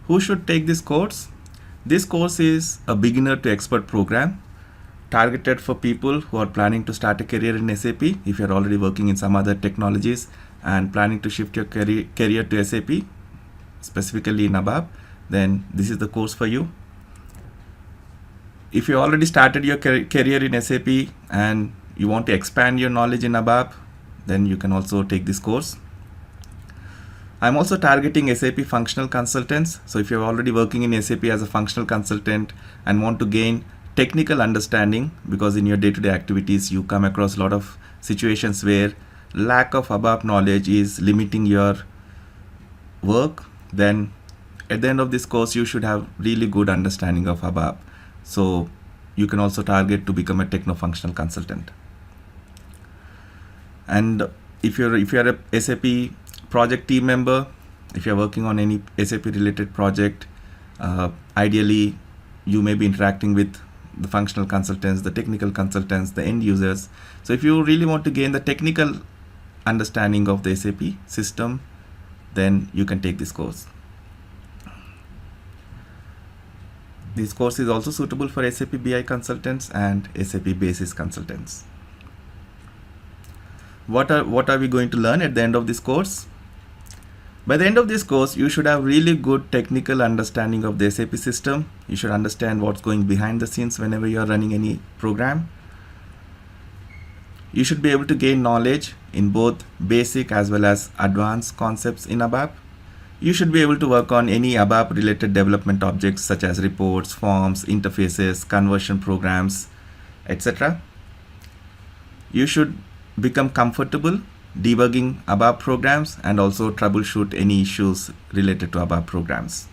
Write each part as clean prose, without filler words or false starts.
Who should take this course? This course is a beginner to expert program targeted for people who are planning to start a career in SAP. If you're already working in some other technologies and planning to shift your career to SAP, specifically in ABAP, then this is the course for you. If you already started your career in SAP and you want to expand your knowledge in ABAP, then you can also take this course. I'm also targeting SAP functional consultants. So if you're already working in SAP as a functional consultant and want to gain technical understanding, because in your day-to-day activities you come across a lot of situations where lack of ABAP knowledge is limiting your work, then at the end of this course you should have really good understanding of ABAP. So you can also target to become a techno-functional consultant. And if you're a SAP project team member, if you're working on any SAP related project, ideally you may be interacting with the functional consultants, the technical consultants, the end users. So if you really want to gain the technical understanding of the SAP system, then you can take this course. This course is also suitable for SAP BI consultants and SAP Basis consultants. What are we going to learn at the end of this course? By the end of this course, you should have really good technical understanding of the SAP system. You should understand what's going behind the scenes whenever you are running any program. You should be able to gain knowledge in both basic as well as advanced concepts in ABAP. You should be able to work on any ABAP related development objects such as reports, forms, interfaces, conversion programs, etc. You should become comfortable debugging ABAP programs and also troubleshoot any issues related to ABAP programs.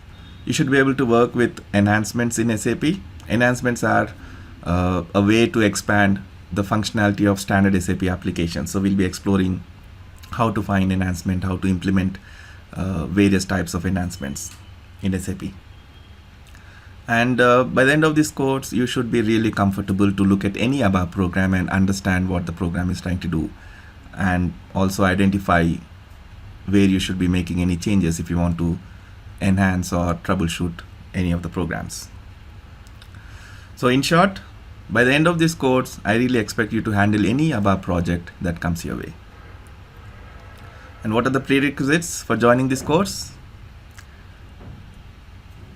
You should be able to work with enhancements in SAP. Enhancements are a way to expand the functionality of standard SAP applications. So we'll be exploring how to find enhancement, how to implement various types of enhancements in SAP. And by the end of this course, you should be really comfortable to look at any ABAP program and understand what the program is trying to do, and also identify where you should be making any changes if you want to enhance or troubleshoot any of the programs. So in short, by the end of this course, I really expect you to handle any ABAP project that comes your way. And what are the prerequisites for joining this course?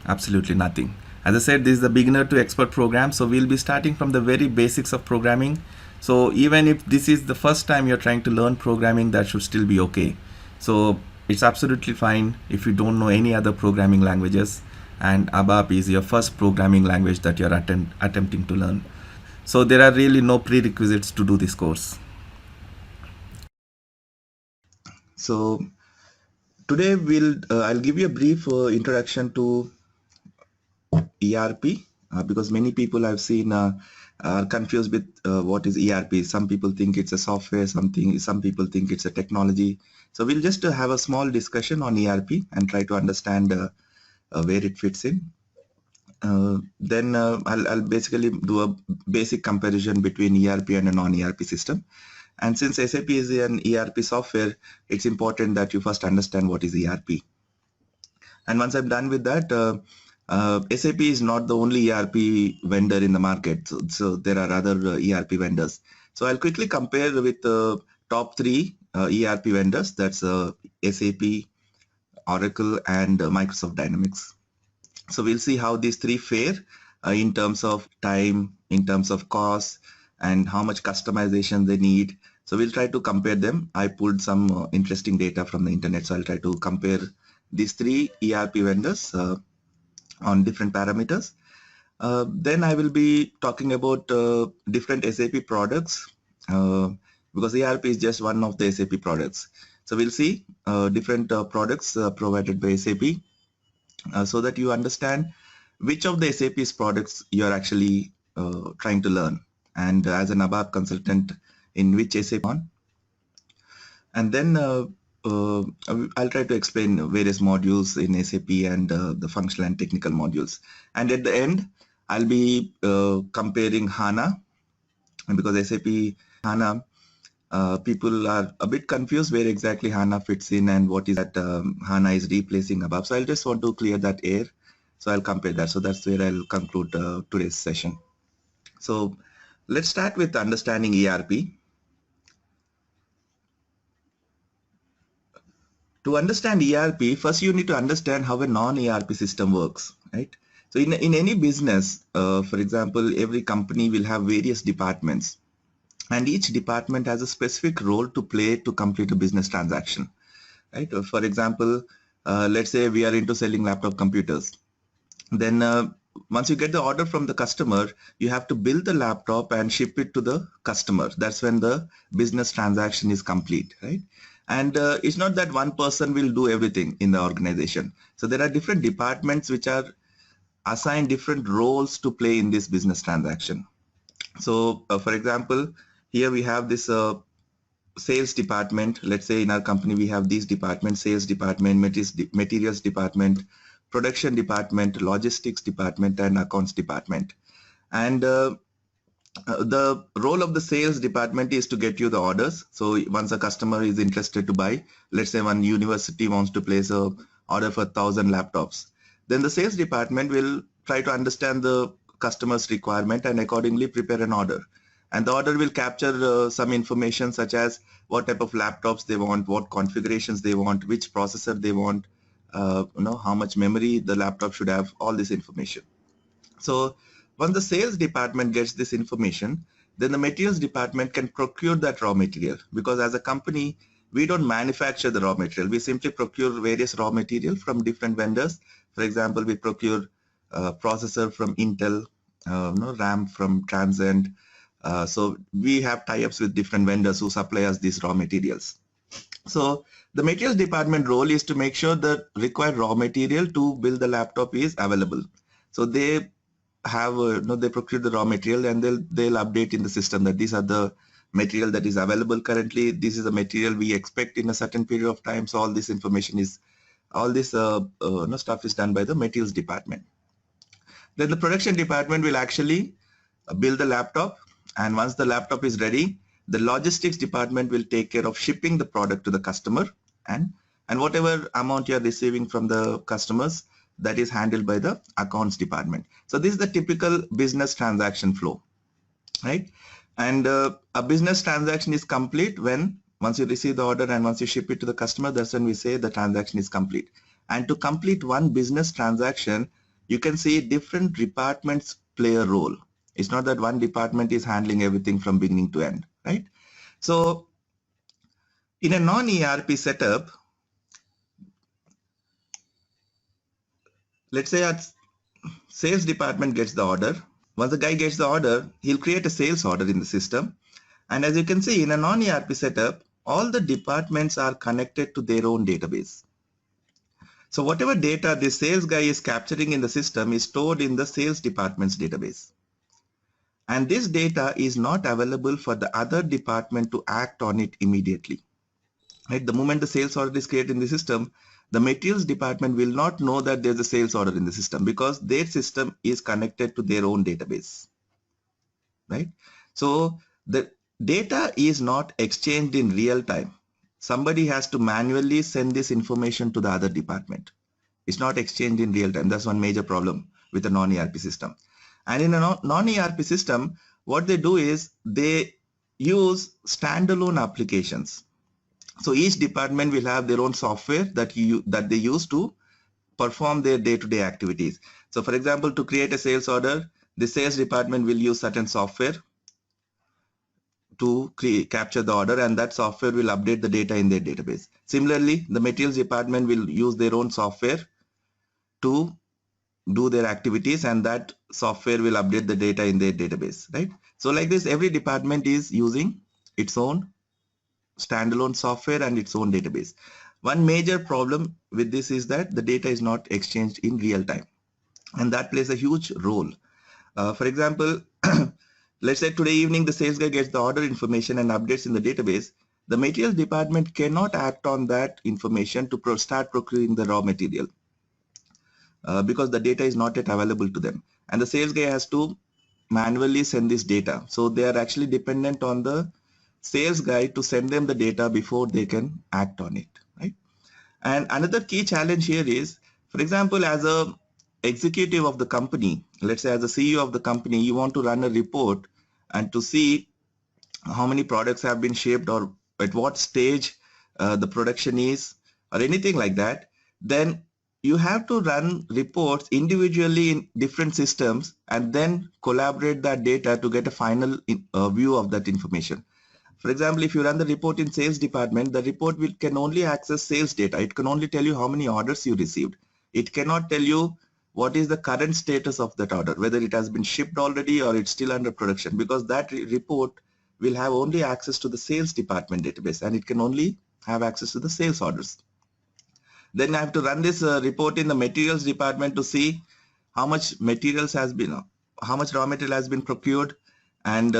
Absolutely nothing. As I said, this is the beginner to expert program, so we'll be starting from the very basics of programming. So even if this is the first time you're trying to learn programming, that should still be okay. So it's absolutely fine if you don't know any other programming languages and ABAP is your first programming language that you're attempting to learn. So there are really no prerequisites to do this course. So today I'll give you a brief introduction to ERP, because many people I've seen are confused with what is ERP. Some people think it's a software, some people think it's a technology. So we'll just have a small discussion on ERP and try to understand where it fits in. Then I'll basically do a basic comparison between ERP and a non-ERP system. And since SAP is an ERP software, it's important that you first understand what is ERP. And once I'm done with that, SAP is not the only ERP vendor in the market. So there are other ERP vendors. So I'll quickly compare with the top three ERP vendors. That's SAP, Oracle, and Microsoft Dynamics. So we'll see how these three fare in terms of time, in terms of cost, and how much customization they need. So we'll try to compare them. I pulled some interesting data from the internet, so I'll try to compare these three ERP vendors on different parameters. Then I will be talking about different SAP products, because ERP is just one of the SAP products. So we'll see different products provided by SAP, so that you understand which of the SAP's products you're actually trying to learn, and as an ABAP consultant, in which SAP on. And then I'll try to explain various modules in SAP and the functional and technical modules. And at the end, I'll be comparing HANA, because SAP HANA people are a bit confused where exactly HANA fits in and what is that HANA is replacing ABAP. So I'll just want to clear that air. So I'll compare that. So that's where I'll conclude today's session. So let's start with understanding ERP. To understand ERP, first you need to understand how a non-ERP system works, right? So in any business, for example, every company will have various departments, and each department has a specific role to play to complete a business transaction, right? For example, let's say we are into selling laptop computers. Then once you get the order from the customer, you have to build the laptop and ship it to the customer. That's when the business transaction is complete, right? And it's not that one person will do everything in the organization. So there are different departments which are assigned different roles to play in this business transaction. So for example, here we have this sales department. Let's say in our company we have these departments: sales department, materials department, production department, logistics department, and accounts department. And the role of the sales department is to get you the orders. So once a customer is interested to buy, let's say one university wants to place a order for 1,000 laptops, then the sales department will try to understand the customer's requirement and accordingly prepare an order. And the order will capture some information such as what type of laptops they want, what configurations they want, which processor they want, how much memory the laptop should have, all this information. So once the sales department gets this information, then the materials department can procure that raw material, because as a company, we don't manufacture the raw material. We simply procure various raw material from different vendors. For example, we procure processor from Intel, RAM from Transcend. So we have tie-ups with different vendors who supply us these raw materials. So the materials department role is to make sure the required raw material to build the laptop is available. So they have they procure the raw material, and they'll update in the system that these are the material that is available currently. This is the material we expect in a certain period of time. So all this information is, all this stuff is done by the materials department. Then the production department will actually build the laptop, and once the laptop is ready, the logistics department will take care of shipping the product to the customer, and whatever amount you are receiving from the customers, that is handled by the accounts department. So this is the typical business transaction flow, right? And a business transaction is complete when once you receive the order and once you ship it to the customer, that's when we say the transaction is complete. And to complete one business transaction, you can see different departments play a role. It's not that one department is handling everything from beginning to end, right? So in a non-ERP setup, let's say our sales department gets the order. Once the guy gets the order, he'll create a sales order in the system. And as you can see, in a non-ERP setup, all the departments are connected to their own database. So whatever data the sales guy is capturing in the system is stored in the sales department's database. And this data is not available for the other department to act on it immediately. Right? The moment the sales order is created in the system, the materials department will not know that there's a sales order in the system, because their system is connected to their own database. Right? So the data is not exchanged in real time. Somebody has to manually send this information to the other department. It's not exchanged in real time. That's one major problem with a non-ERP system. And in a non-ERP system, what they do is they use standalone applications. So each department will have their own software that they use to perform their day-to-day activities. So for example, to create a sales order, the sales department will use certain software to capture the order, and that software will update the data in their database. Similarly, the materials department will use their own software to do their activities, and that software will update the data in their database, right? So like this, every department is using its own standalone software and its own database. One major problem with this is that the data is not exchanged in real time, and that plays a huge role. For example, let's say today evening the sales guy gets the order information and updates in the database. The materials department cannot act on that information to start procuring the raw material because the data is not yet available to them, and the sales guy has to manually send this data. So they are actually dependent on the sales guy to send them the data before they can act on it, right? And another key challenge here is, for example, as a executive of the company, let's say as a CEO of the company, you want to run a report and to see how many products have been shipped or at what stage the production is or anything like that, then you have to run reports individually in different systems and then collaborate that data to get a final view of that information. For example, if you run the report in sales department, the report can only access sales data. It can only tell you how many orders you received. It cannot tell you what is the current status of that order, whether it has been shipped already or it's still under production, because that report will have only access to the sales department database and it can only have access to the sales orders. Then I have to run this report in the materials department to see how much materials has been, how much raw material has been procured, and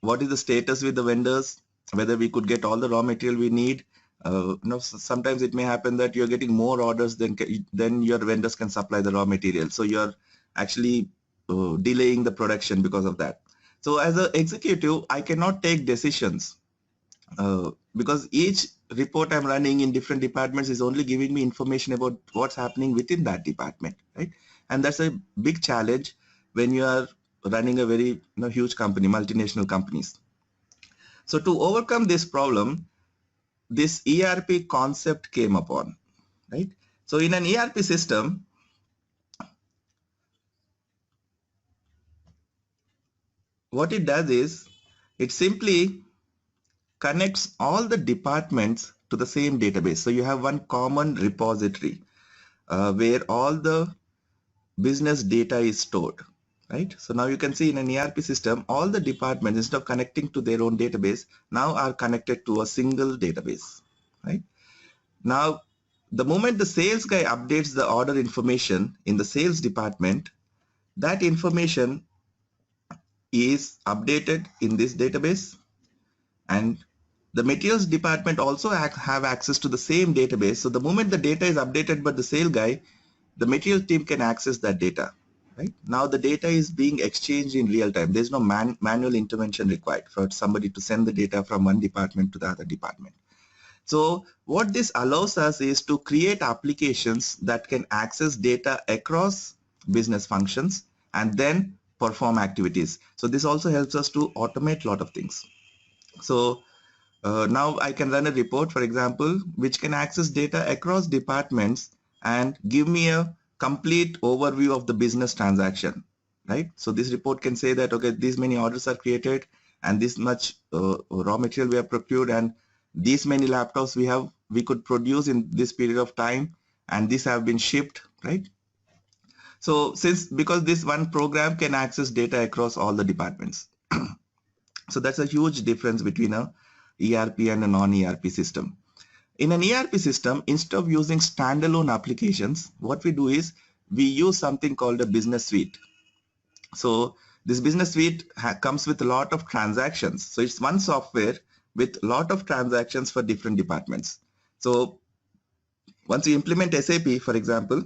what is the status with the vendors, whether we could get all the raw material we need. Sometimes it may happen that you're getting more orders than your vendors can supply the raw material. So you're actually delaying the production because of that. So as an executive, I cannot take decisions because each report I'm running in different departments is only giving me information about what's happening within that department, right? And that's a big challenge when you are running a very huge company, multinational companies. So to overcome this problem, this ERP concept came upon, right? So in an ERP system, what it does is it simply connects all the departments to the same database. So you have one common repository where all the business data is stored, right? So now you can see in an ERP system, all the departments, instead of connecting to their own database, now are connected to a single database, right? Now, the moment the sales guy updates the order information in the sales department, that information is updated in this database, and the materials department also have access to the same database. So the moment the data is updated by the sale guy, the material team can access that data. Right? Now the data is being exchanged in real time. There's no manual intervention required for somebody to send the data from one department to the other department. So what this allows us is to create applications that can access data across business functions and then perform activities. So this also helps us to automate a lot of things. So now I can run a report, for example, which can access data across departments and give me a complete overview of the business transaction, right? So this report can say that, okay, these many orders are created and this much raw material we have procured and these many laptops we could produce in this period of time and these have been shipped, right? So because this one program can access data across all the departments. So that's a huge difference between a ERP and a non-ERP system. In an ERP system, instead of using standalone applications, what we do is we use something called a business suite. So this business suite comes with a lot of transactions. So it's one software with a lot of transactions for different departments. So once you implement SAP, for example,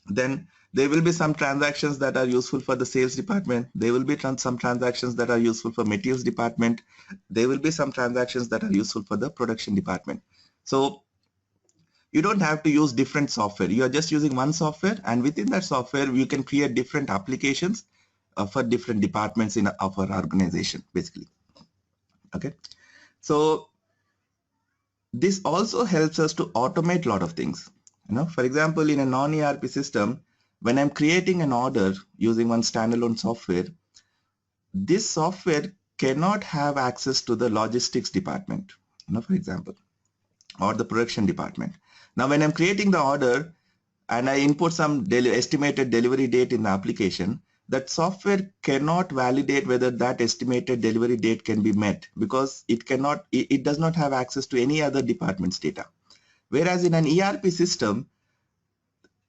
then there will be some transactions that are useful for the sales department. There will be some transactions that are useful for materials department. There will be some transactions that are useful for the production department. So you don't have to use different software. You are just using one software, and within that software, you can create different applications for different departments of our organization, basically. Okay. So this also helps us to automate a lot of things. For example, in a non-ERP system, when I'm creating an order using one standalone software, this software cannot have access to the logistics department, for example, or the production department. Now, when I'm creating the order and I input some estimated delivery date in the application, that software cannot validate whether that estimated delivery date can be met because it does not have access to any other department's data. Whereas in an ERP system,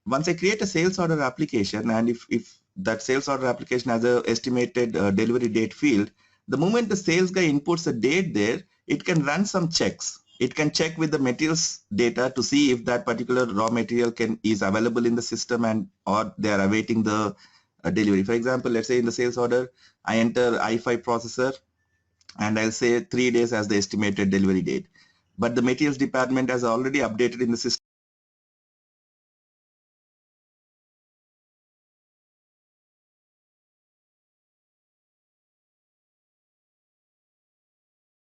once I create a sales order application, and if that sales order application has a estimated delivery date field, the moment the sales guy inputs a date there, it can run some checks. It can check with the materials data to see if that particular raw material is available in the system or they are awaiting the delivery. For example, let's say in the sales order, I enter i5 processor and I'll say 3 days as the estimated delivery date. But the materials department has already updated in the system